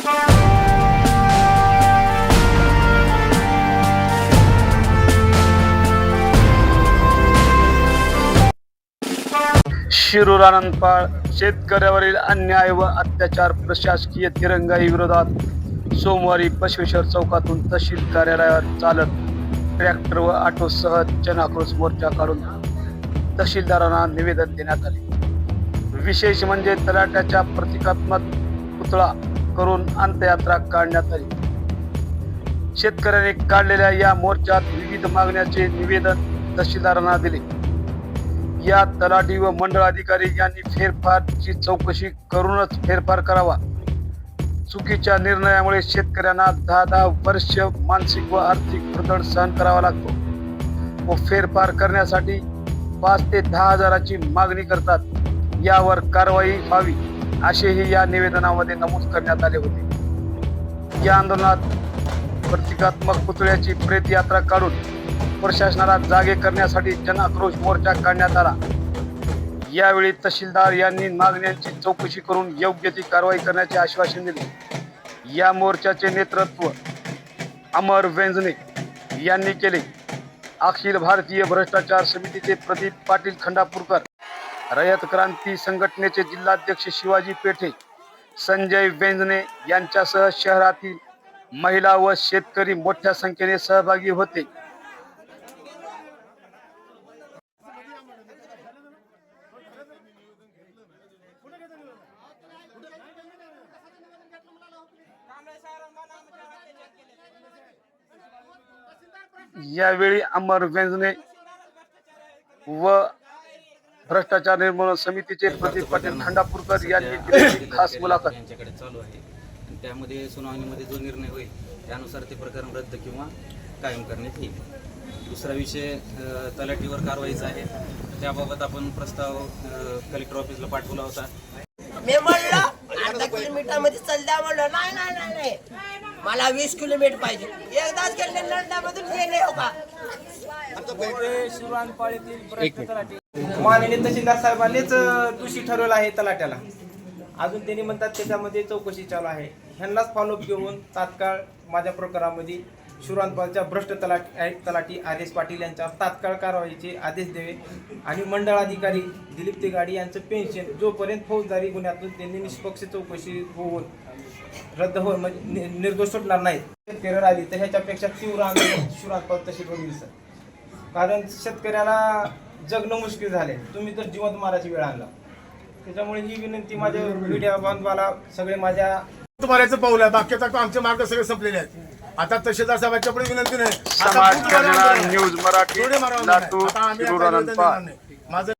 शिरूर आनंदपाळ शेतकऱ्यावरील अन्याय व अत्याचार प्रशासकीय दिरंगाई विरोधात सोमवारी बसवेश्वर चौकातून तहसील कार्यालयावर चालत ट्रॅक्टर व ऑटोसह जनाक्रोश मोर्चा काढून तहसीलदारांना निवेदन देण्यात आले। विशेष म्हणजे तलाठ्याच्या प्रतिकात्मक पुतळा करून अंत्ययात्रा काढण्यात आली। शेतकऱ्यांनी काढलेल्या या मोर्चात विविध मागण्याचे निवेदन तहसीलदारांना दिले। या तलाठी व मंडळ अधिकारी यांनी फेरफारची चौकशी करूनच फेरफार करावा। चुकीच्या निर्णयामुळे शेतकऱ्यांना 10 वर्ष मानसिक व आर्थिक भुर्दंड सहन करावा लागतो व फेरफार करण्यासाठी 5 ते 10 हजाराची मागणी करतात। यावर कारवाई व्हावी असेही या निवेदनामध्ये नमूद करण्यात आले होते। या आंदोलनात प्रतिकात्मक पुतळ्याची प्रेत यात्रा काढून प्रशासनाला जागे करण्यासाठी जनाक्रोश मोर्चा काढण्यात आला। यावेळी तहसीलदार यांनी मागण्यांची चौकशी करून योग्य ती कारवाई करण्याचे आश्वासन दिले। या मोर्चाचे नेतृत्व अमर वेंजने यांनी केले। अखिल भारतीय भ्रष्टाचार समितीचे प्रदीप पाटील खंडापूरकर, रयत क्रांती संघटनेचे जिल्हाध्यक्ष शिवाजी पेठे, संजय वेंजने यांच्यासह शहरातील महिला व शेतकरी मोठ्या संख्येने सहभागी होते। यावेळी अमर वेंजने व भ्रष्टाचार निर्मूलन समितीचे प्रदीप पाटील खंडापूरकर यांनी दिलेली खास मुलाखत यांच्याकडे चालू आहे। त्यामध्ये सुनावणीमध्ये जो निर्णय होईल त्यानुसार ते प्रकरण रद्द किंवा कायम करण्यात येईल। दुसरा विषय तलाठीवर कारवाईचा आहे। त्याबाबत आपण प्रस्ताव कलेक्टर ऑफिसला पाठवला होता। मी म्हणलं अर्धा किलोमीटरमध्ये चल द्या म्हणलं, नाही मला 20 किलोमीटर पाहिजे। एकदाच गेले लंडामधून गेले हो का? माननीय तहसीलदार साहेबांनीच दोषी ठरवलं आहे तलाट्याला। अजून त्यांनी म्हणतात त्याच्यामध्ये चौकशी चालू आहे। ह्यांनाच फॉलोअप घेऊन तात्काळ माझ्या प्रकारामध्ये शिरूरपालच्या भ्रष्ट तलाठी आदेश पाटील यांच्यावर तात्काळ कारवाईचे आदेश द्यावे आणि मंडळ अधिकारी दिलीप तेगाडी यांचं पेन्शन जोपर्यंत फौजदारी गुन्ह्यातून त्यांनी निष्पक्ष चौकशी होऊन रद्द हो म्हणजे निर्दोष सुटणार नाहीत। शेतकरी आली तर ह्याच्यापेक्षा तीव्र आंदोलन शिरूरपाल तहसील होईल सर। कारण शेतकऱ्याला जगणं मुश्किल झाले, तुम्ही तर जिवंत मारायची वेळ आणला। त्याच्यामुळे ही विनंती माझ्या मीडिया बांधवाला सगळे माझ्या तुम्हालाच पाऊल आहे। बाकीचा आमचे मार्ग सगळे संपलेले आहेत। आता तहसीलदार साहेबांच्या पुढे विनंती नाही। समाज कल्याण न्यूज मराठी लातूर शिरूर आनंदपाळ। माझं